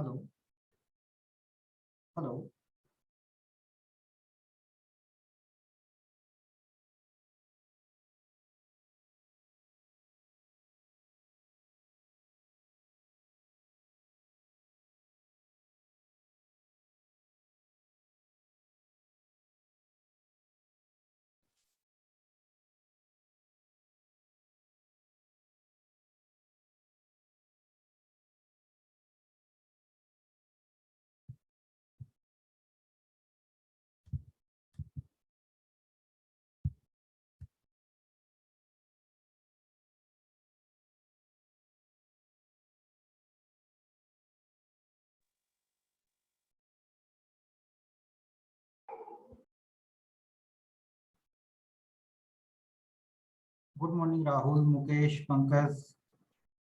Hello. Hello. Good morning Rahul, Mukesh, Pankaj.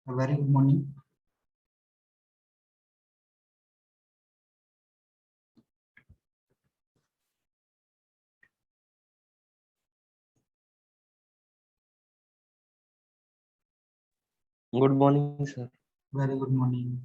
Very good morning. Good morning sir. Very good morning.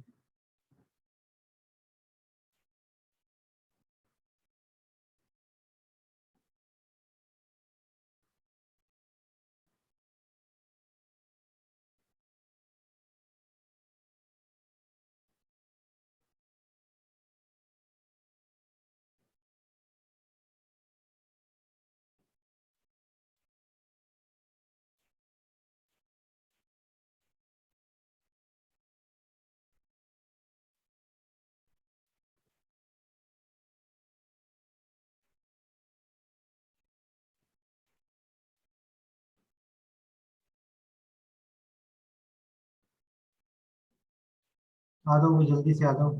आ जाओ, वो जल्दी से आ जाओ।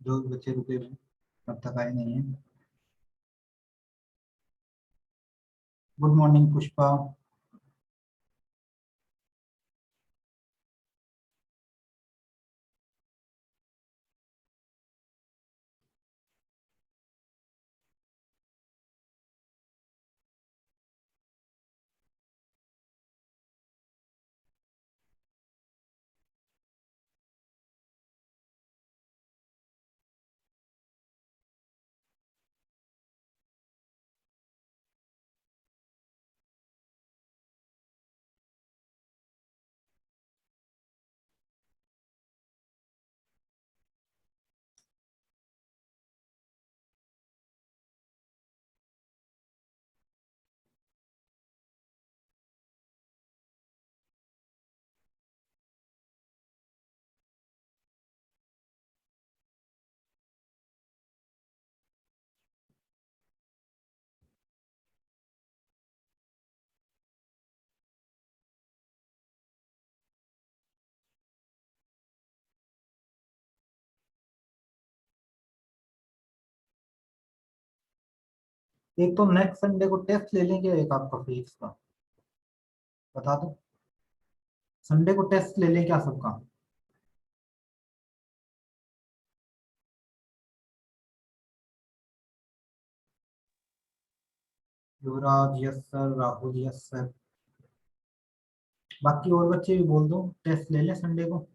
जो बच्चे रुके हुए हैं, अब तक आए नहीं है। Good morning Pushpa. एक तो नेक्स्ट संडे को टेस्ट ले लेंगे, एक आपका फिजिक्स का बता दो। संडे को टेस्ट ले लें क्या सबका? Yuvraj yes sir, Rahul yes sir. बाकी और बच्चे भी बोल दो, टेस्ट ले लें संडे को।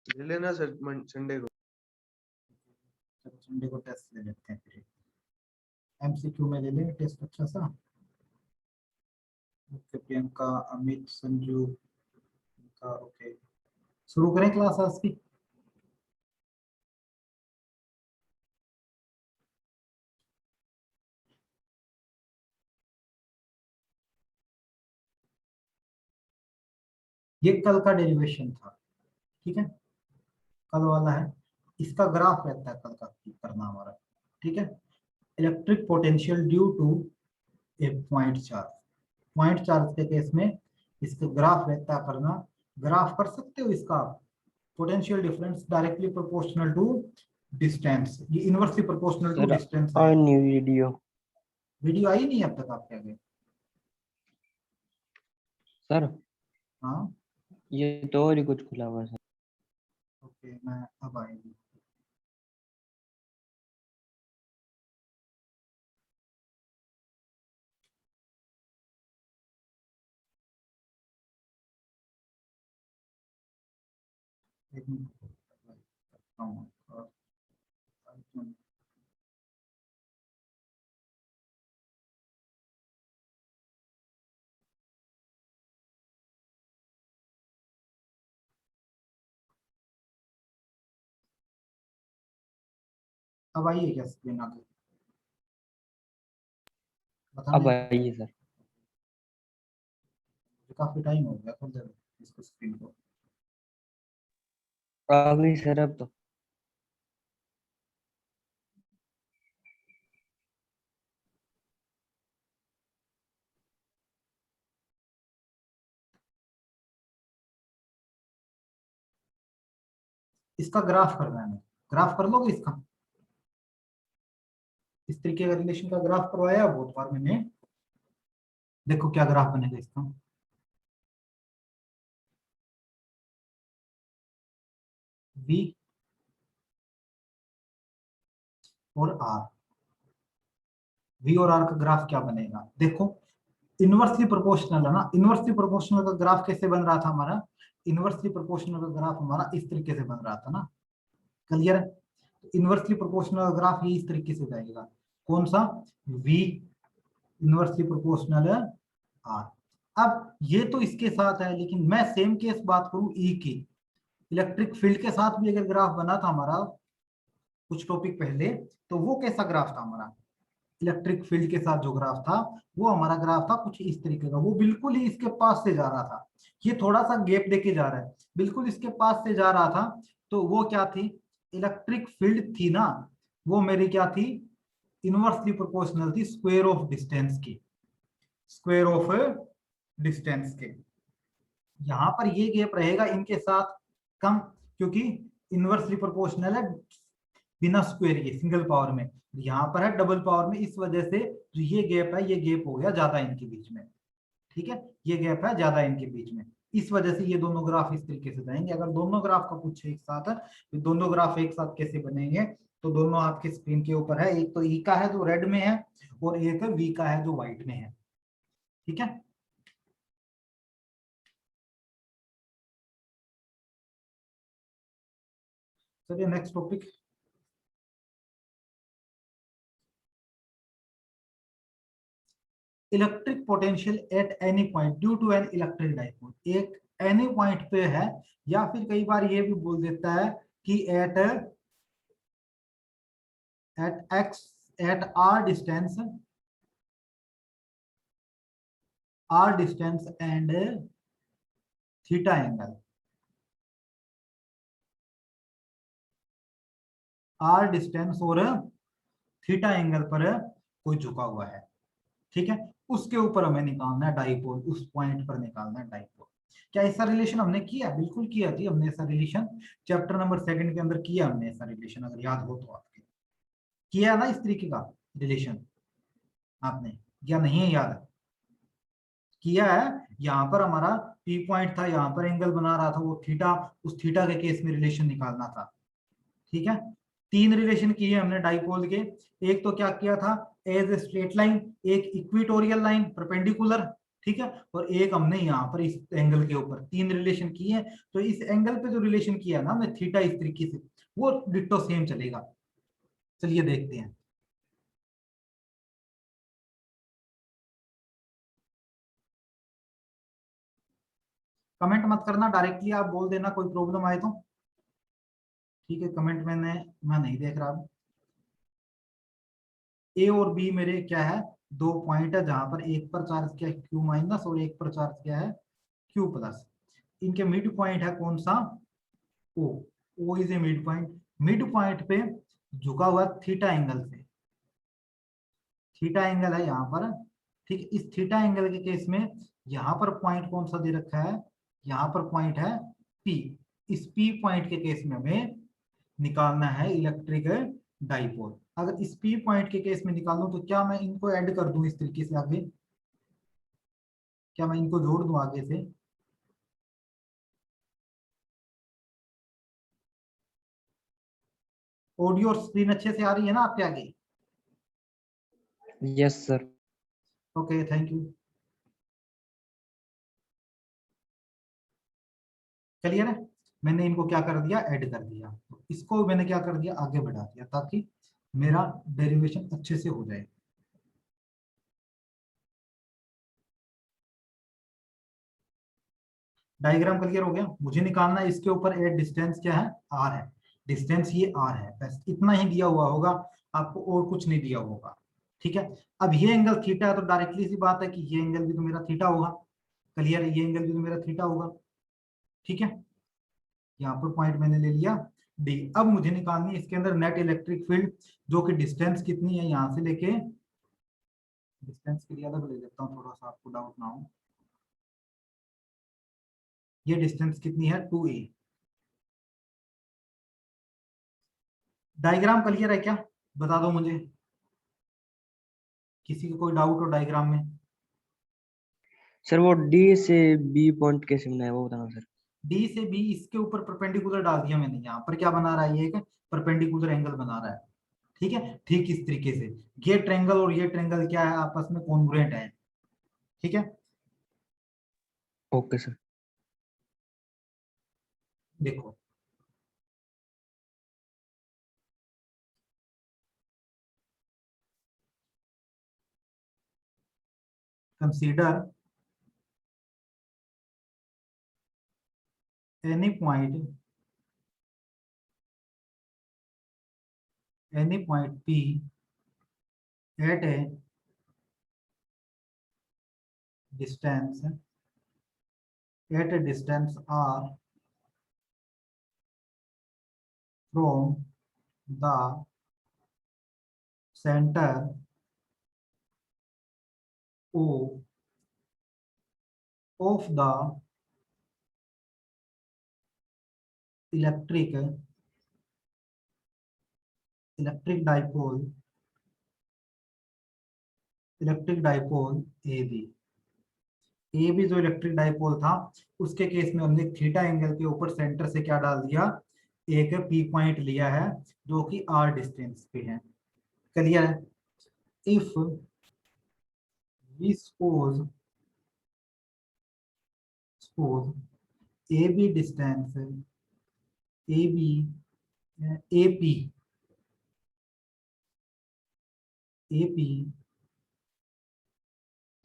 ले लेना सर संडे को। चलो संडे को टेस्ट ले लेते हैं फिर। एमसीक्यू में ले लें टेस्ट अच्छा सा। ओके प्रियंका, अमित, संजू का ओके। शुरू करें क्लास आज की? ये कल का डेरिवेशन था, ठीक है? कल वाला है। इसका ग्राफ रहता है कल का करना हमारा, ठीक है? Electric potential due to a point charge. Point charge के केस में इसका ग्राफ रहता है करना। ग्राफ कर सकते हो इसका? Potential difference directly proportional to distance, ये inversely proportional to sir distance है। New video. वीडियो आई नहीं अब तक आपके आगे? सर हाँ ये तो और ही कुछ खुला हुआ है सर। ओके, मैं अब आएगी। एक मिनट करता हूँ। अब आइए क्या स्क्रीन आगे बताना अब है? आइए सर। काफी टाइम हो गया खुल दे इसको स्क्रीन को। आ गई सर अब तो। इसका ग्राफ करना है, ग्राफ कर लोगे इसका? इस तरीके का रिलेशन का ग्राफ करवाया बहुत बार मैंने। देखो क्या ग्राफ बनेगा इसका। V और R, V और R का ग्राफ क्या बनेगा देखो। इनवर्सली प्रोपोर्शनल है ना, इनवर्सली प्रोपोर्शनल का ग्राफ कैसे बन रहा था हमारा? इनवर्सली प्रोपोर्शनल का ग्राफ हमारा इस तरीके से बन रहा था ना, क्लियर है? इनवर्सली प्रोपोर्शनल ग्राफ ये इस तरीके से जाएगा। कौन सा? V inversely proportional R। अब ये तो इसके साथ है, लेकिन मैं सेम केस बात करूं E की, इलेक्ट्रिक फील्ड के साथ भी अगर ग्राफ बना था हमारा कुछ टॉपिक पहले, तो वो कैसा ग्राफ था हमारा? इलेक्ट्रिक फील्ड के साथ जो ग्राफ था वो हमारा ग्राफ था कुछ इस तरीके का। वो बिल्कुल ही इसके पास से जा रहा था, ये थोड़ा सा गैप देके जा रहा है, बिल्कुल इसके पास से जा रहा था। तो वो क्या थी? इलेक्ट्रिक फील्ड थी ना, वो मेरी क्या थी? इनवर्सली प्रोपोर्शनल थी स्क्वायर ऑफ डिस्टेंस की, स्क्वायर ऑफ डिस्टेंस के। यहां पर ये गैप रहेगा इनके साथ कम, क्योंकि इनवर्सली प्रोपोर्शनल है बिना स्क्वायर के, सिंगल पावर में। यहाँ पर है डबल पावर में, इस वजह से जो ये गैप है, ये गैप हो गया ज्यादा इनके बीच में। ठीक है, ये गैप है ज्यादा इनके बीच में, इस वजह से ये दोनों ग्राफ इस तरीके से जाएंगे। अगर दोनों ग्राफ का पूछे एक साथ है तो दोनों ग्राफ एक साथ कैसे बनेंगे? तो दोनों आपके स्क्रीन के ऊपर है, एक तो ई का है जो रेड में है, और एक वी का है जो व्हाइट में है। ठीक है, चलिए next topic. Electric potential at any point due to an electric dipole. एक एनी पॉइंट पे है, या फिर कई बार ये भी बोल देता है कि at X, at R distance and theta angle, R distance और थीटा एंगल पर कोई झुका हुआ है। ठीक है, उसके ऊपर हमें निकालना है डाइपोल, उस पॉइंट पर निकालना है डाइपोल। क्या ऐसा रिलेशन हमने किया? बिल्कुल किया जी, हमने ऐसा रिलेशन चैप्टर नंबर 2 के अंदर किया हमने ऐसा रिलेशन, अगर याद हो तो आपके किया ना इस तरीके का रिलेशन आपने, या नहीं है याद? किया है। यहाँ पर हमारा पी पॉइंट था, यहाँ पर एंगल बना रहा था वो थीटा, उस थीटा के केस में रिलेशन निकालना था। ठीक है, 3 रिलेशन किए हमने डाइपोल के। एक तो क्या किया था? एज ए स्ट्रेट लाइन, एक इक्विटोरियल लाइन परपेंडिकुलर, ठीक है, और एक हमने यहाँ पर इस एंगल के ऊपर 3 रिलेशन किए। तो इस एंगल पे जो रिलेशन किया ना हमने थीटा इस तरीके से, वो डिट्टो सेम चलेगा। चलिए देखते हैं। कमेंट मत करना, डायरेक्टली आप बोल देना कोई प्रॉब्लम आए तो। ठीक है, कमेंट मैं नहीं देख रहा अब। ए और बी मेरे क्या है? 2 पॉइंट है, जहां पर एक पर चार्ज क्या है क्यू माइनस, और एक पर चार्ज क्या है क्यू प्लस। इनके मिड पॉइंट है कौन सा? O, O is a mid point. Mid point पे झुका हुआ थीटा एंगल से, थीटा एंगल है यहाँ पर। ठीक, इस थीटा एंगल के केस में यहाँ पर पॉइंट कौन सा दे रखा है? यहाँ पर पॉइंट है पी। इस पी पॉइंट के केस में हमें निकालना है इलेक्ट्रिक डाइपोल। अगर इस पी पॉइंट के केस में निकालूं तो क्या मैं इनको ऐड कर दूं इस तरीके से आगे? क्या मैं इनको जोड़ दूं आगे से? ऑडियो और स्क्रीन अच्छे से आ रही है ना आपके आगे? Yes sir. Okay, thank you. Clear है? मैंने इनको क्या कर दिया, ऐड कर दिया, तो इसको मैंने क्या कर दिया, आगे बढ़ा दिया ताकि मेरा डेरिवेशन अच्छे से हो जाए। डायग्राम क्लियर हो गया। मुझे निकालना है इसके ऊपर एट डिस्टेंस क्या है, आर है, डिस्टेंस ये आर है, बस इतना ही दिया हुआ होगा आपको, और कुछ नहीं दिया होगा। ठीक है, अब ये एंगल थीटा है तो डायरेक्टली सी बात है कि ये एंगल भी तो मेरा थीटा होगा। क्लियर है, ये एंगल भी तो मेरा थीटा होगा। ठीक है, यहाँ पर पॉइंट मैंने ले लिया डी। अब मुझे निकालनी है इसके अंदर नेट इलेक्ट्रिक फील्ड, जो कि डिस्टेंस कितनी है यहाँ से लेके, डिस्टेंस के लिए अलग ले लेता हूँ थोड़ा सा आपको डाउट ना हो। ये डिस्टेंस कितनी है, 2a। डायग्राम क्लियर है क्या, बता दो मुझे, किसी को कोई डाउट हो डायग्राम में। सर वो डी से बी पॉइंट कैसे बनाया वो बताना सर। डी से बी, इसके ऊपर परपेंडिकुलर डाल दिया मैंने, यहाँ पर क्या बना रहा है, ये एक परपेंडिकुलर एंगल बना रहा है। ठीक है, ठीक इस तरीके से ये ट्रेंगल और ये ट्रेंगल क्या है, आपस में कॉन्ग्रुएंट है। ठीक है, ओके सर। देखो consider any point P at a distance r from the center O of the electric dipole A B जो इलेक्ट्रिक डाइपोल था, उसके केस में हमने थीटा एंगल के ऊपर सेंटर से क्या डाल दिया, एक पी पॉइंट लिया है जो कि आर डिस्टेंस पे है। क्लियर है, if we suppose A B distance A B A P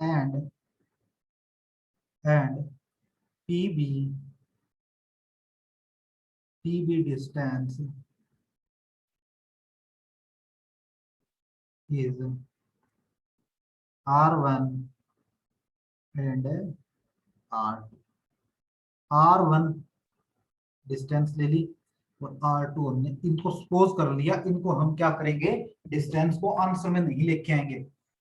and P B distance is R1 and R2। R1 distance ले ली और R2 हमने इनको सपोज कर लिया। इनको हम क्या करेंगे, डिस्टेंस को आंसर में नहीं लेके आएंगे।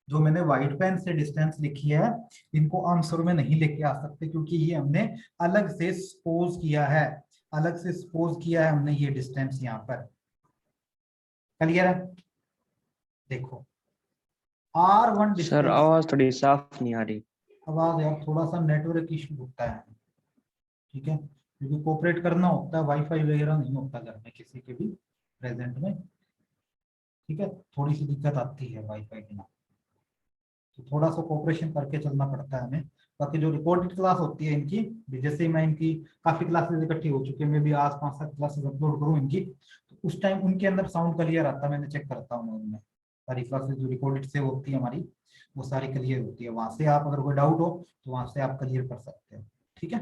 जो मैंने व्हाइट पेन से डिस्टेंस लिखी है, इनको आंसर में नहीं लेके आ सकते, क्योंकि ये हमने अलग से सपोज किया है, हमने ये डिस्टेंस यहाँ पर। क्लियर है, देखो R1 सर डिस्टेंस। आवाज थोड़ी साफ नहीं आ रही। आवाज यार थोड़ा सा नेटवर्क इशू होता है। ठीक है, क्योंकि कोऑपरेट करना होता है, वाईफाई वगैरह नहीं होता घर में किसी के भी प्रेजेंट में। ठीक है, थोड़ी सी दिक्कत आती है वाईफाई के नाम, तो थोड़ा सा कोऑपरेशन करके चलना पड़ता है हमें। बाकी जो रिकॉर्डेड क्लास होती है इनकी, जैसे ही मैं इनकी काफी क्लासेस इकट्ठी हो चुकी है, मैं भी आज 5-7 क्लासेस अपलोड करूँ इनकी, तो उस टाइम उनके अंदर साउंड क्लियर आता है, मैंने चेक करता हूँ उनमें। सारी क्लासेस जो रिकॉर्डेड से होती है हमारी, वो सारी क्लियर होती है। वहां से आप अगर कोई डाउट हो तो वहां से आप क्लियर कर सकते हो। ठीक है,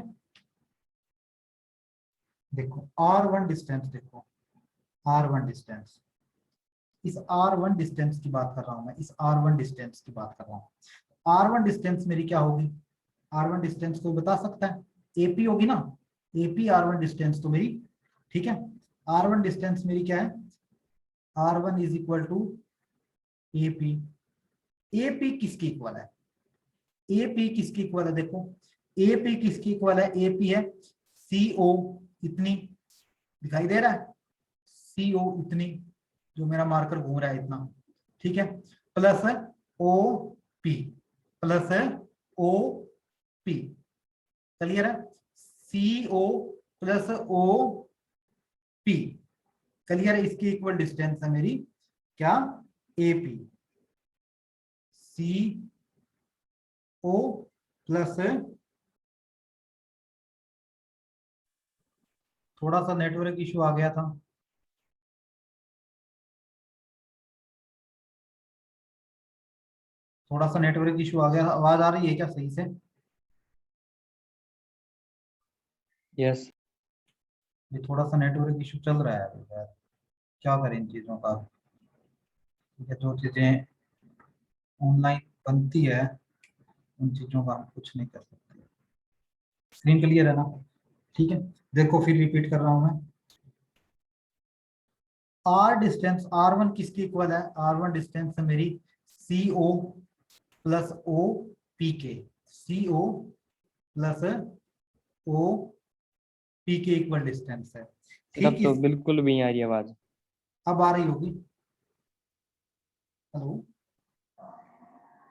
देखो R1 डिस्टेंस, देखो R1 डिस्टेंस, इस R1 डिस्टेंस की बात कर रहा हूं मैं, इस R1 डिस्टेंस की बात कर रहा हूं। R1 डिस्टेंस मेरी क्या होगी, R1 डिस्टेंस कोई बता सकता है, एपी होगी ना, एपी R1 डिस्टेंस तो मेरी। ठीक है, R1 डिस्टेंस मेरी क्या है, R1 is equal to AP. AP किसकी इक्वल है, एपी किसकी इक्वल है, देखो एपी किसकी इक्वल है, एपी है सीओ, इतनी दिखाई दे रहा है, सीओ इतनी, जो मेरा मार्कर घूम रहा है इतना। ठीक है, plus O P, plus O P. Clear है, CO plus O P. Clear है, इसकी इक्वल डिस्टेंस है मेरी क्या, एपी। सी ओ प्लस थोड़ा सा नेटवर्क इशू आ गया था। थोड़ा सा नेटवर्क इशू आ गया था। आवाज आ रही है क्या सही से? यस। ये थोड़ा सा नेटवर्क इशू चल रहा है अभी यार, क्या करें इन चीजों का। ठीक है, जो चीजें ऑनलाइन बनती है उन चीजों का हम कुछ नहीं कर सकते। स्क्रीन क्लियर है ना? ठीक है, देखो फिर रिपीट कर रहा हूं मैं। आर डिस्टेंस R1 किसकी इक्वल है? R1 डिस्टेंस है मेरी CO प्लस ओ पी के। CO प्लस ओ पी के इक्वल डिस्टेंस है। सर अब ठीक तो इस बिल्कुल भी नहीं आ रही आवाज। अब आ रही होगी। हेलो?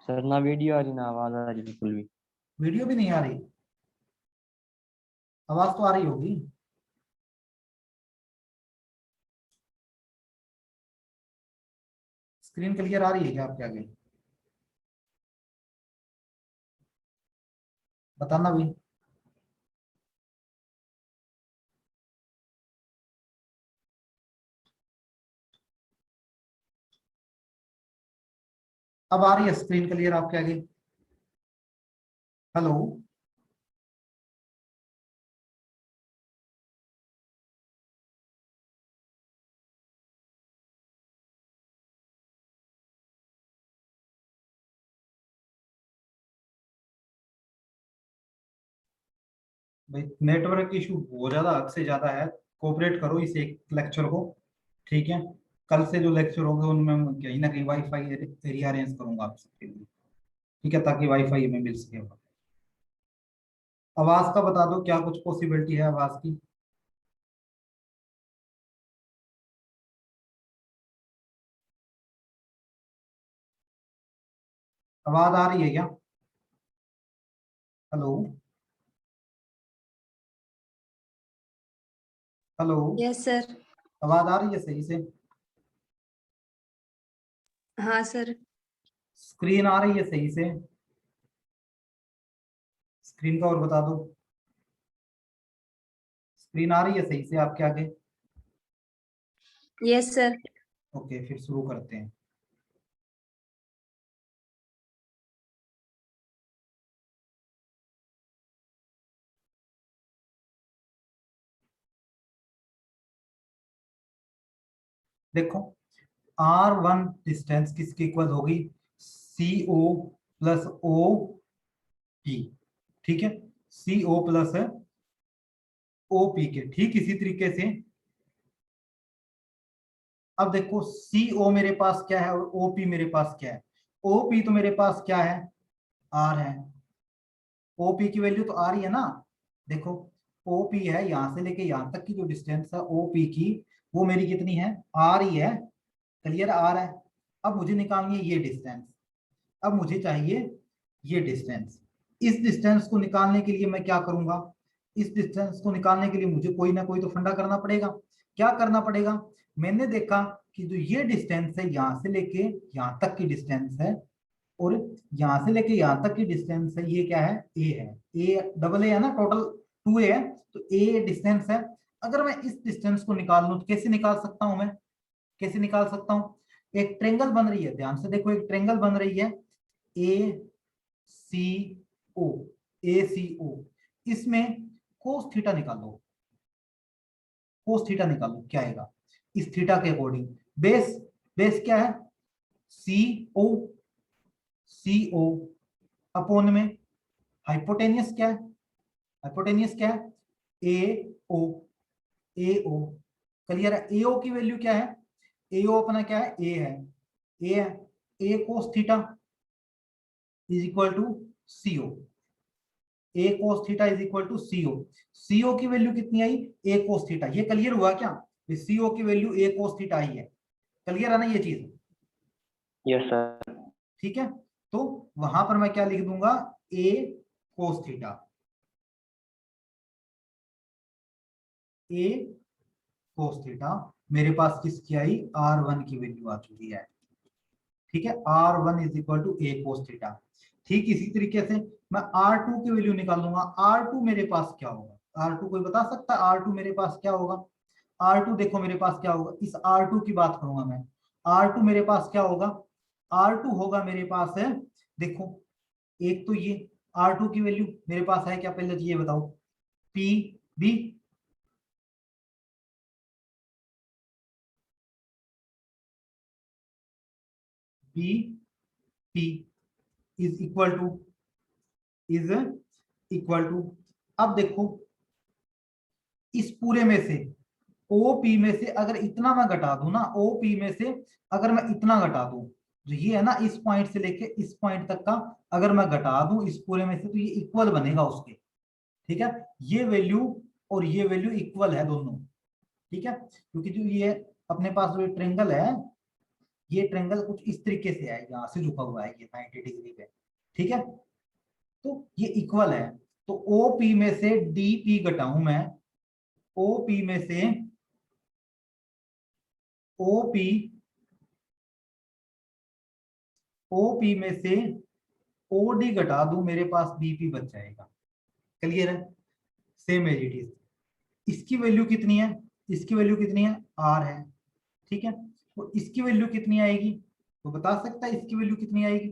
सर ना वीडियो आ रही ना आवाज आ रही बिल्कुल भी। वीडियो भी नहीं आ रही? आवाज तो आ रही होगी। स्क्रीन क्लियर आ रही है क्या आपके आगे? बताना भी। अब आ रही है स्क्रीन क्लियर आपके आगे? हेलो? भाई नेटवर्क इशू बहुत ज्यादा, हद से ज्यादा है। कोऑपरेट करो इस एक लेक्चर को। ठीक है, कल से जो लेक्चर होंगे उनमें मैं कहीं ना कहीं वाईफाई एरिया अरेंज करूंगा आप सबके लिए। ठीक है, ताकि वाईफाई हमें मिल सके। आवाज का बता दो, क्या कुछ पॉसिबिलिटी है आवाज की? आवाज आ रही है क्या? हेलो? हेलो? Yes sir. आवाज आ रही है सही से? हाँ सर। स्क्रीन आ रही है सही से? स्क्रीन का और बता दो। स्क्रीन आ रही है सही से आपके आगे? Yes sir. ओके, फिर शुरू करते हैं। देखो, R1 डिस्टेंस किसकी इक्वल होगी? CO plus O P. ठीक है, CO प्लस ओ पी के। ठीक इसी तरीके से अब देखो, CO मेरे पास क्या है और OP मेरे पास क्या है? OP तो मेरे पास क्या है? R है। OP की वैल्यू तो आ रही है ना? देखो, OP है, यहां से लेके यहां तक की जो डिस्टेंस है OP की, वो मेरी कितनी है? R ही है। क्लियर? R है। अब मुझे निकालनी है ये डिस्टेंस। अब मुझे चाहिए ये डिस्टेंस। इस डिस्टेंस को निकालने के लिए मैं क्या करूंगा? इस डिस्टेंस को निकालने के लिए मुझे कोई ना कोई तो फंडा करना पड़ेगा। क्या करना पड़ेगा? मैंने देखा कि जो ये डिस्टेंस है, यहां से लेके यहां तक की डिस्टेंस है, और यहां से लेके यहां तक की डिस्टेंस है, ये क्या है? ए है। ए डबल ए है ना, टोटल 2A है। तो ए डिस्टेंस है। अगर मैं इस डिस्टेंस को निकाल लूं तो कैसे निकाल सकता हूं मैं? कैसे निकाल सकता हूं? एक ट्रेंगल बन रही है, ध्यान से देखो, एक ट्रेंगल बन रही है ए सी ओ। ए सी ओ, इसमें कोस थीटा निकालो। कोस थीटा निकालो, क्या आएगा? इस थीटा के अकॉर्डिंग बेस, बेस क्या है? सी ओ। सी ओ अपोन में हाइपोटेनियस क्या है? हाइपोटेनियस क्या है? ए ओ। ए ओ। क्लियर है? ए ओ की वैल्यू क्या है? ए ओ अपना क्या है? ए है। ए है। A cos theta is equal to CO. A cos theta is equal to CO. CO की वैल्यू कितनी आई? ए कोस थीटा। ये क्लियर हुआ क्या? सीओ की वैल्यू ए कोस थीटा आई है। क्लियर है ना ये चीज? Yes sir. ठीक है, तो वहां पर मैं क्या लिख दूंगा? ए कोस थीटा। ए कोस थीटा मेरे पास किसकी आई? R1 की वैल्यू आ चुकी है। ठीक है, R1 is equal to a cos theta. ठीक इसी तरीके से मैं R2 की वैल्यू निकाल लूंगा। R2 मेरे पास क्या होगा? R2 कोई बता सकता है R2 मेरे पास क्या होगा? R2 देखो मेरे पास क्या होगा, इस R2 की बात करूंगा मैं। R2 मेरे पास क्या होगा? R2 होगा मेरे पास है, देखो एक तो ये R2 की वैल्यू मेरे पास है क्या, पहले तो ये बताओ, P B, B P is equal to, अब देखो इस पूरे में से OP में से अगर इतना मैं घटा दूं ना, OP में से अगर मैं इतना घटा दूं, जो ये है ना इस पॉइंट से लेके इस पॉइंट तक का अगर मैं घटा दूं इस पूरे में से, तो ये इक्वल बनेगा उसके। ठीक है, ये वैल्यू और ये वैल्यू इक्वल है दोनों। ठीक है, क्योंकि जो ये अपने पास जो ट्रेंगल है, ये ट्रेंगल कुछ इस तरीके से है, यहाँ से झुका हुआ है ये 90 डिग्री पे। ठीक है, तो ये इक्वल है। तो OP में से DP घटाऊं मैं, OP में से OP OP में से OD घटा दूं, मेरे पास BP बच जाएगा। क्लियर है? Same as it is. इसकी वैल्यू कितनी है? इसकी वैल्यू कितनी है? R है। ठीक है, तो इसकी वैल्यू कितनी आएगी? तो बता सकता है इसकी वैल्यू कितनी आएगी?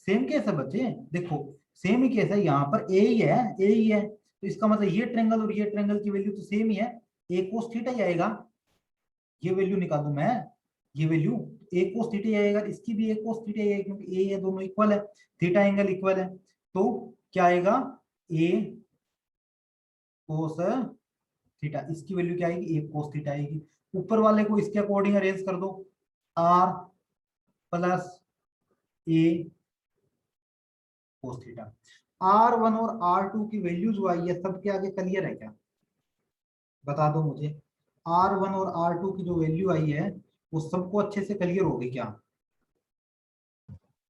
सेम केस है बच्चे, देखो सेम ही केस है, यहाँ पर ए ही है, ए ही है, तो इसका मतलब ये ट्रेंगल और ये ट्रेंगल की वैल्यू तो सेम ही है, ए कोस थीटा ही आएगा। ये वैल्यू निकालूं मैं, ये वैल्यू ए कोस थीटा ही आएगा, इसकी भी ए कोस थीटा ही आएगा, क्योंकि ए दोनों इक्वल है, थीटा एंगल इक्वल है। तो क्या आएगा? ए कोस थीटा, इसकी वैल्यू क्या आएगी? ए कोस थीटा आएगी। ऊपर वाले को इसके अकॉर्डिंग अरेंज कर दो, आर प्लस ए कोस थीटा। R1 और R2 की वैल्यू जो आई है सबके आगे क्लियर है क्या? बता दो मुझे, R1 और R2 की जो वैल्यू आई है वो सबको अच्छे से क्लियर होगी क्या?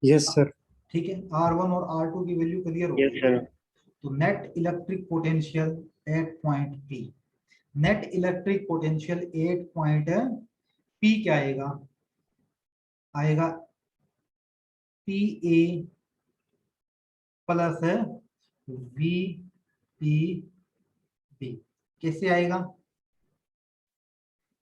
Yes sir. ठीक है, R1 और R2 की वैल्यू क्लियर यस होगी। सर। तो net electric potential eight point P, net electric potential eight point P क्या आएगा? आएगा PA प्लस VPB। कैसे आएगा?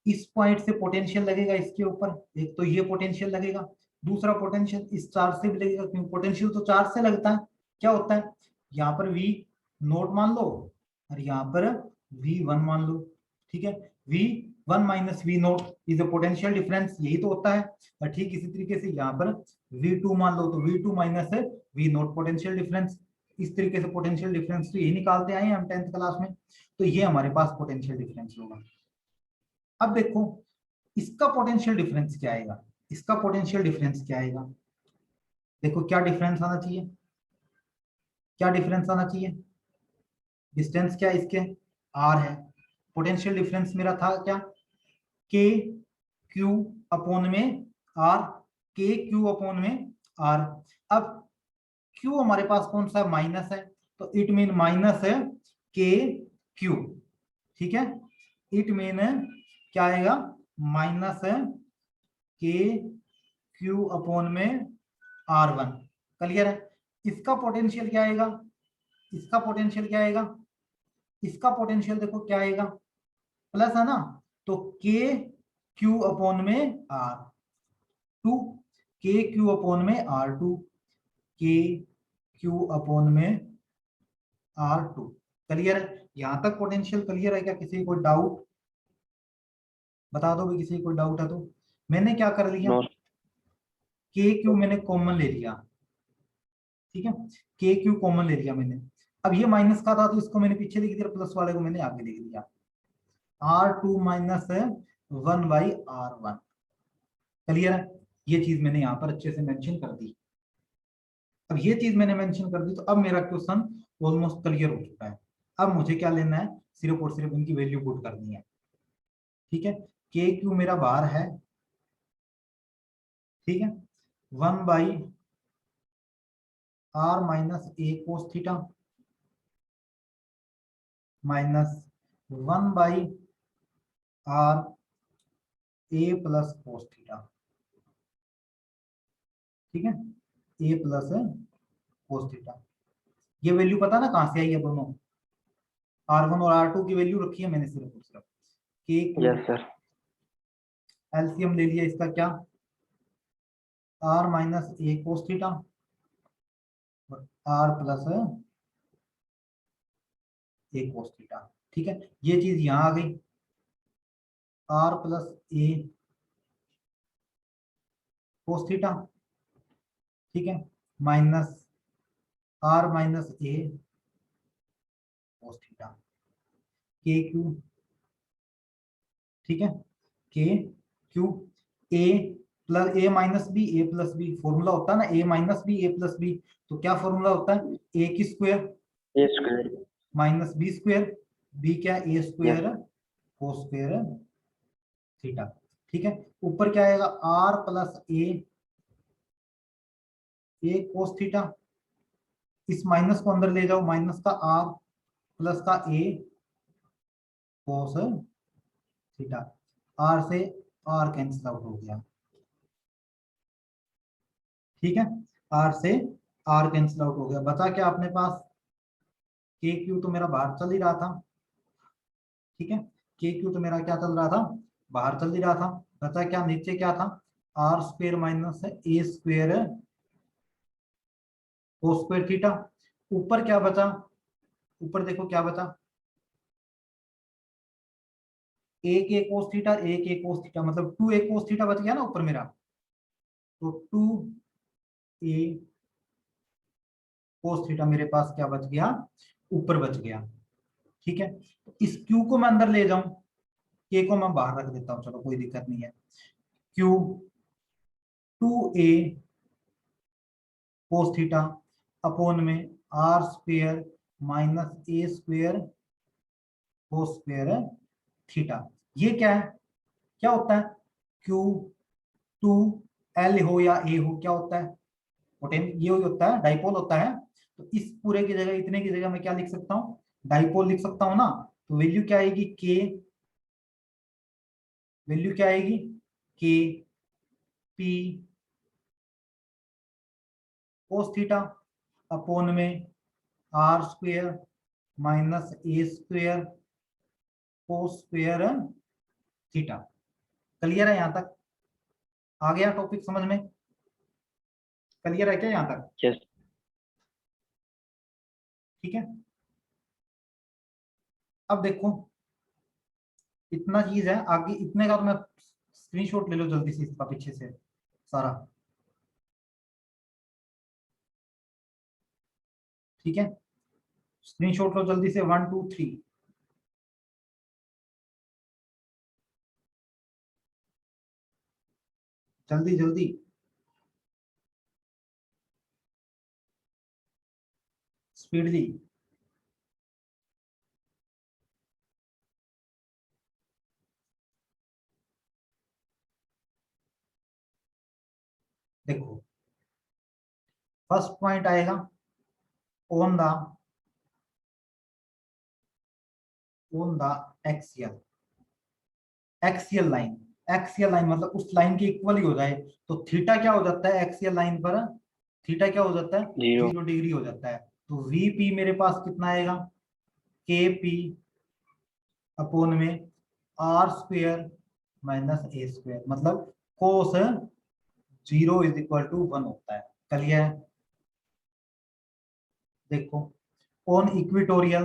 इस पॉइंट से पोटेंशियल लगेगा इसके ऊपर, एक तो ये पोटेंशियल लगेगा, दूसरा पोटेंशियल इस चार्ज से भी लगेगा, क्योंकि पोटेंशियल तो चार्ज से लगता है। क्या होता है, यहाँ पर V नोट मान लो और यहाँ पर V1 मान लो। ठीक है, V1 minus V note is a potential difference, यही तो होता है। और ठीक इसी तरीके से यहाँ पर V2 मान लो, तो V2 minus V note potential difference. इस तरीके से पोटेंशियल डिफरेंस तो यही निकालते आए हैं हम 10th क्लास में। तो ये हमारे पास पोटेंशियल डिफरेंस होगा। अब देखो इसका पोटेंशियल डिफरेंस क्या आएगा, इसका पोटेंशियल डिफरेंस क्या आएगा? देखो क्या डिफरेंस आना चाहिए, क्या डिफरेंस आना चाहिए? डिस्टेंस क्या इसके? R है। पोटेंशियल डिफरेंस मेरा था क्या? के क्यू अपॉन में R, के क्यू अपॉन में R। अब क्यू हमारे पास कौन सा माइनस है, तो इट मीन माइनस है के क्यू। ठीक है, इट मीन क्या आएगा? माइनस है के क्यू अपॉन में R1। क्लियर है? इसका पोटेंशियल क्या आएगा? इसका पोटेंशियल क्या आएगा? इसका पोटेंशियल देखो क्या आएगा, प्लस है ना, तो के क्यू अपॉन में R2, के क्यू अपॉन में R2, के क्यू अपॉन में R2। क्लियर है? यहां तक पोटेंशियल क्लियर है क्या? किसी को डाउट? बता दो भी किसी को डाउट है तो। मैंने क्या कर लिया, नो। के क्यू मैंने कॉमन ले लिया। ठीक है, के क्यू कॉमन ले लिया मैंने। अब ये माइनस का था तो इसको मैंने पीछे लिख दिया, प्लस वाले को मैंने आगे लिख दिया। R2 minus 1/R1। क्लियर है? ये चीज मैंने यहाँ पर अच्छे से मेंशन कर दी। अब ये चीज मैंने मेंशन कर दी तो अब मेरा क्वेश्चन ऑलमोस्ट क्लियर हो चुका है। अब मुझे क्या लेना है, सिर्फ और सिर्फ इनकी वैल्यू पुट करनी है। ठीक है, के क्यू मेरा बाहर है। ठीक है, 1/R माइनस ए कोस थीटा माइनस 1/R ए प्लस कोस थीटा। ठीक है, ए प्लस कोस थीटा। ये वैल्यू पता ना कहां से आई है दोनों? R1 और R2 की वैल्यू रखी है मैंने सिर्फ और सिर्फ K cube. Yes sir. LCM ले लिया इसका क्या, R माइनस ए कोस थीटा और R प्लस ए कोस थीटा। ठीक है, ये चीज यहाँ आ गई, R प्लस ए कोस थीटा, ठीक है, माइनस R माइनस ए कोस थीटा, के क्यू, ठीक है, के क्यू, ए प्लस ए माइनस बी, ए प्लस बी फॉर्मूला होता है ना, ए माइनस बी ए प्लस बी, तो क्या फॉर्मूला होता है, ए की square A square. Minus B square, B क्या A square cos square theta. ठीक है, ऊपर क्या आएगा, आर प्लस ए कोस थीटा, इस माइनस को अंदर ले जाओ, माइनस का आर प्लस का ए कोस थीटा, आर से आर कैंसिल आउट हो गया, ठीक है, आर से आर कैंसिल आउट हो गया, बचा क्या अपने पास, के क्यू तो मेरा बाहर चल ही रहा था, ठीक है, के क्यू तो मेरा क्या चल रहा था, बाहर चल ही रहा था, बचा क्या, नीचे क्या था, R square minus a square cos square theta, ऊपर क्या बचा, ऊपर देखो क्या बचा, एक ए कोस थीटा, एक ए कोस थीटा, मतलब 2 ए कोस थीटा बच गया ना ऊपर मेरा, तो 2 ए कोस थीटा मेरे पास क्या बच गया, ऊपर बच गया, ठीक है, तो इस क्यू को मैं अंदर ले जाऊं, के को मैं बाहर रख देता हूं, चलो कोई दिक्कत नहीं है, Q 2 a cos theta upon में R square minus a square cos square theta, ये क्या है, क्या होता है, क्यू 2 एल हो या ए हो, क्या होता है, ये होता है, डाइपोल होता है, तो इस पूरे की जगह, इतने की जगह मैं क्या लिख सकता हूँ, डाइपोल लिख सकता हूँ ना, तो वैल्यू क्या आएगी, के वैल्यू क्या आएगी, K P cos theta upon में R square minus a square cos square theta. Clear है यहां तक, आ गया टॉपिक समझ में, क्लियर है क्या यहां तक, यस। ठीक है, अब देखो इतना चीज है, आगे इतने का तो मैं स्क्रीनशॉट ले लो जल्दी से इसका पीछे से सारा, ठीक है, स्क्रीनशॉट लो जल्दी से 1 2 3, जल्दी जल्दी, स्पीडली, देखो फर्स्ट पॉइंट आएगा on the axial, axial line, axial line मतलब उस लाइन के इक्वल ही हो जाए, तो थीटा क्या हो जाता है एक्सियल लाइन पर, थीटा क्या हो जाता है, 0। 0 डिग्री हो जाता है, तो वीपी मेरे पास कितना आएगा, के पी अपोन में R square minus a square, मतलब कोस 0 = 1 होता है, क्लियर है, देखो on equatorial,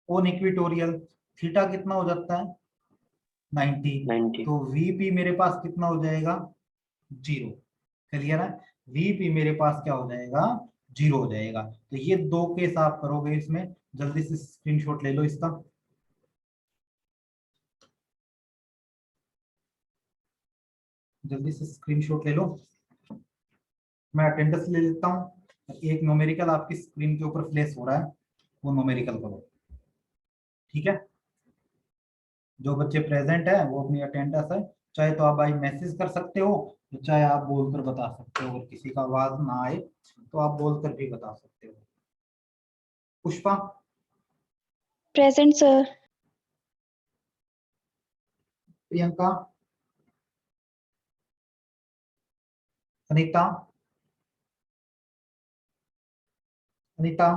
on equatorial theta कितना हो जाता है 90, 90। तो वीपी मेरे पास कितना हो जाएगा 0, क्लियर है, वीपी मेरे पास क्या हो जाएगा 0 हो जाएगा, तो ये दो केस आप करोगे इसमें, जल्दी से स्क्रीनशॉट ले लो इसका, जल्दी से स्क्रीनशॉट ले लो, मैं अटेंडेंस ले लेता हूँ, एक न्यूमेरिकल आपकी स्क्रीन के ऊपर फ्लैश हो रहा है, वो न्यूमेरिकल करो, ठीक है, जो बच्चे प्रेजेंट है वो अपनी अटेंडेंस है, चाहे तो आप भाई मैसेज कर सकते हो, चाहे आप बोलकर बता सकते हो, अगर किसी का आवाज ना आए तो आप बोलकर भी बता सकते हो। Pushpa, present sir. Priyanka, Anita, Anita,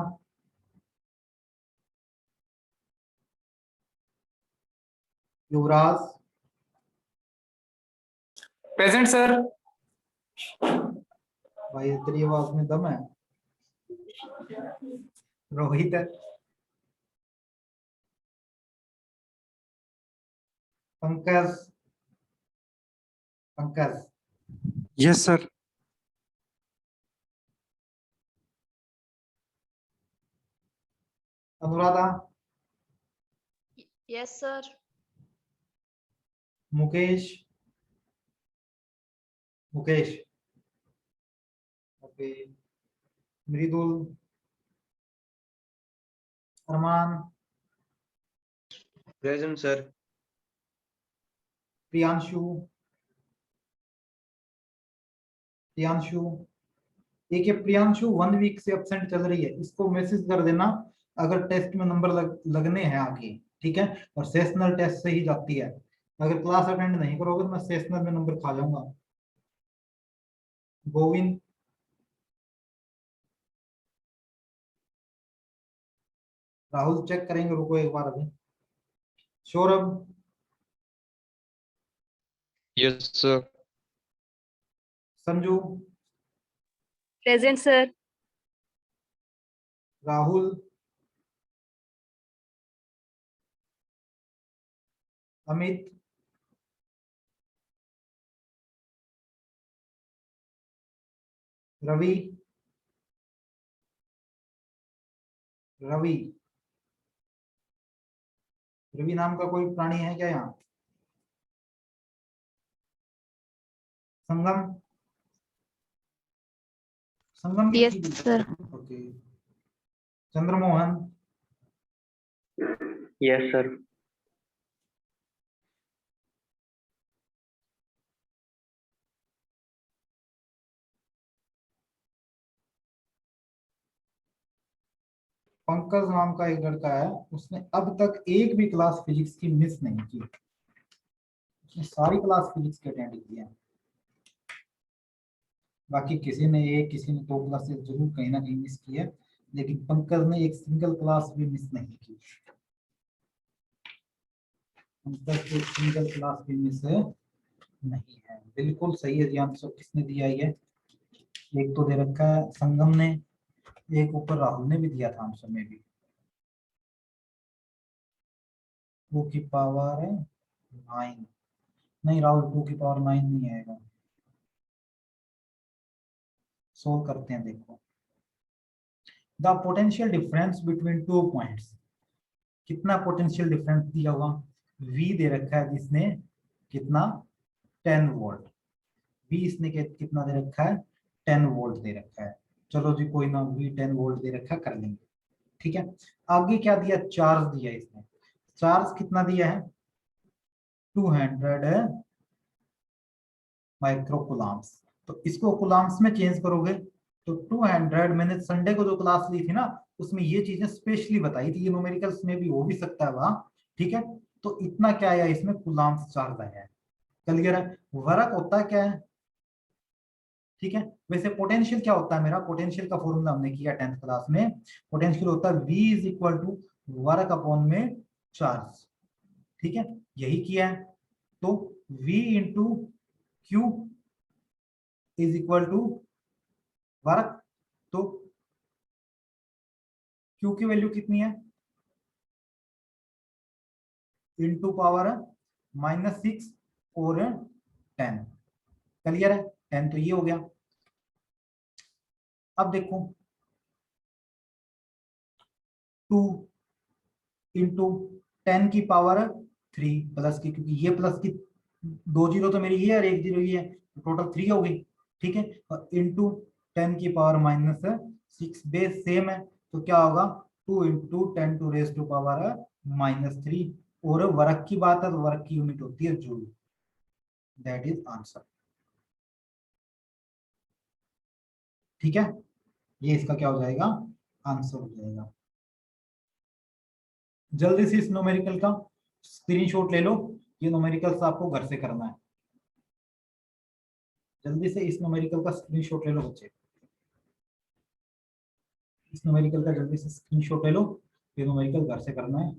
Yuvraj, present sir. भाई तेरी आवाज में दम है। Rohit, Pankaj, Pankaj, yes sir. Anuradha, yes sir. Mukesh, Mukesh, okay, Mridul, Arman, present sir. Priyanshu, Priyanshu, एक ये प्रियांशु 1 वीक से एब्सेंट चल रही है, इसको मैसेज कर देना अगर टेस्ट में नंबर लगने हैं आगे, ठीक है। और सेशनल टेस्ट से ही जाती है, अगर क्लास अटेंड नहीं करोगे तो मैं सेशनल में नंबर खा जाऊंगा। गोविंद, राहुल चेक करेंगे, रुको एक बार अभी। Saurabh, yes sir. Sanju, present sir. Rahul, Amit, Ravi, Ravi, Ravi नाम का कोई प्राणी है क्या यहाँ? संगम, संगम भी Yes, sir. Okay. Chandramohan, yes sir. Pankaj नाम का एक लड़का है, उसने अब तक एक भी क्लास फिजिक्स की मिस नहीं की, उसने सारी क्लास फिजिक्स के अटेंड किए हैं। बाकी किसी ने एक, किसी ने 2 क्लासेस जरूर कहीं ना कहीं मिस की है, लेकिन पंकज ने एक सिंगल क्लास भी मिस नहीं की। पंकज एक सिंगल क्लास भी मिस नहीं है। बिल्कुल सही है जी आंसर। किसने दिया ये? एक तो दे रखा है संगम ने, एक ऊपर राहुल ने भी दिया था आंसर में भी। 2 की पावर 9, नहीं राहुल 2 की पावर 9 नहीं आएगा। सोल्व करते हैं, देखो। The potential difference between 2 points, कितना पोटेंशियल डिफरेंस दिया हुआ? V दे रखा है जिसने कितना 10 वोल्ट, V इसने कितना दे रखा है 10 वोल्ट दे रखा है। चलो जी कोई ना, V 10 वोल्ट दे रखा है, कर लेंगे, ठीक है। आगे क्या दिया? चार्ज दिया इसने। चार्ज कितना दिया है? 200 माइक्रोकुलाम्स। तो इसको कुलाम्स में चेंज करोगे तो 200, मैंने संडे को जो क्लास ली थी ना उसमें ये चीजें स्पेशली बताई थी, ये न्यूमेरिकल्स में भी हो भी सकता है वहां, ठीक है। तो इतना क्या आया इसमें? कुलाम्स चार्ज आया है। क्लियर है? वर्क होता है क्या है, ठीक है। वैसे पोटेंशियल क्या होता है मेरा? पोटेंशियल का फॉर्मूला हमने किया 10th क्लास में। पोटेंशियल होता है V is equal to work upon में चार्ज, ठीक है, यही किया है। तो V into Q is equal to work. तो क्यू की वैल्यू कितनी है? इंटू पावर -6 और 10। क्लियर है? 10 तो ये हो गया। अब देखो 2 इंटू 10 की पावर 3 प्लस की, क्योंकि ये प्लस की 2 जीरो तो मेरी ये और 1 जीरो ये है, तो टोटल 3 हो गई, ठीक है। और इंटू 10 की पावर -6, बेस सेम है, तो क्या होगा? 2 into 10 to raise to power -3। और वर्क की बात है तो वर्क की यूनिट होती है जूल। दैट इज आंसर, ठीक है। ये इसका क्या हो जाएगा? आंसर हो जाएगा। जल्दी से इस न्यूमेरिकल का स्क्रीनशॉट ले लो, ये न्यूमेरिकल्स आपको घर से करना है। जल्दी से इस न्यूमेरिकल का स्क्रीनशॉट ले लो बच्चे, इस न्यूमेरिकल का जल्दी से स्क्रीनशॉट ले लो, ये न्यूमेरिकल घर से करना है,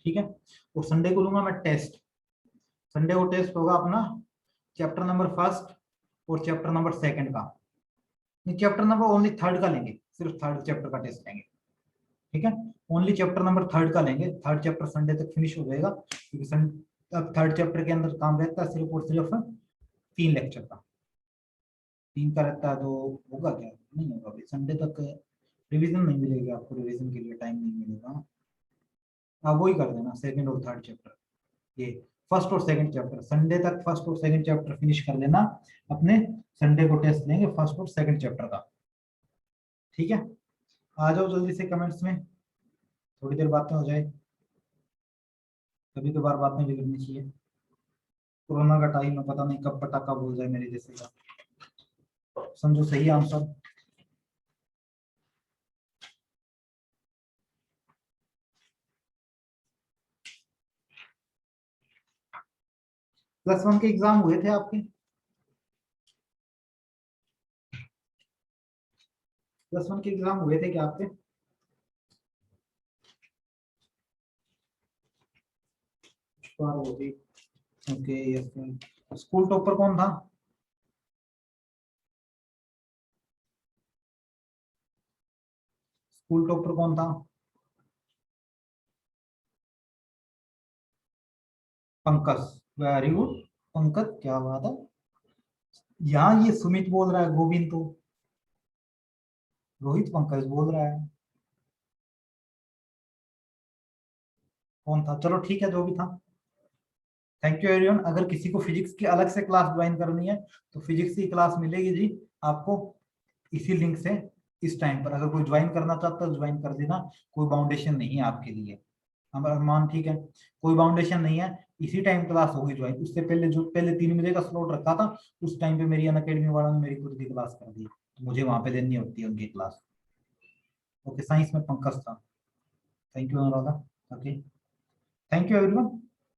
ठीक है। और संडे को लूंगा मैं टेस्ट, संडे को टेस्ट होगा अपना चैप्टर नंबर 1 और चैप्टर नंबर 2 का, चैप्टर नंबर ओनली 3 का लेंगे, सिर्फ 3rd चैप्टर का टेस्ट लेंगे, ठीक है। ओनली चैप्टर नंबर 3 का लेंगे, 3rd चैप्टर संडे तक फिनिश हो जाएगा, क्योंकि अब 3rd चैप्टर के अंदर काम रहता है सिर्फ और सिर्फ 3 लेक्चर का, 3 का रहता है, तो होगा क्या, नहीं होगा भाई, संडे तक रिवीजन नहीं मिलेगी आपको, रिवीजन के लिए टाइम नहीं मिलेगा। आप वही कर देना 2nd और 3rd चैप्टर, ये 1st और 2nd चैप्टर, संडे तक 1st और 2nd चैप्टर फिनिश कर लेना अपने, संडे को टेस्ट लेंगे 1st और 2nd चैप्टर का, ठीक है। आ जाओ जल्दी से कमेंट्स में, थोड़ी देर बातें हो जाए, कभी कभार बातें भी करनी चाहिए, कोरोना का टाइम है, पता नहीं कब पटाखा भूल जाए मेरे जैसे का, समझो सही आंसर। +1 के एग्जाम हुए थे आपके, +1 के एग्जाम हुए थे क्या आपके? Okay, yes. स्कूल टॉपर कौन था? स्कूल टॉपर कौन था? पंकज, वेरी गुड पंकज, क्या बात है। यहाँ ये सुमित बोल रहा है, गोविंद तो रोहित पंकज बोल रहा है, कौन था? चलो ठीक है, जो भी था। Thank you everyone. अगर किसी को फिजिक्स की अलग से क्लास ज्वाइन करनी है तो फिजिक्स की क्लास मिलेगी जी आपको इसी लिंक से, इस टाइम पर। अगर कोई ज्वाइन करना चाहता है ज्वाइन कर देना, कोई बाउंडेशन नहीं है आपके लिए, मान, ठीक है, कोई बाउंडेशन नहीं है, इसी टाइम क्लास होगी ज्वाइन। उससे पहले जो पहले 3 बजे का स्लॉट रखा था, उस टाइम पे मेरी अनअकैडमी वालों ने मेरी खुद की क्लास कर दी, तो मुझे वहां पे देनी होती है उनकी क्लास। ओके, साइंस में पंकज था। Thank you Anuradha. Okay, thank you everyone.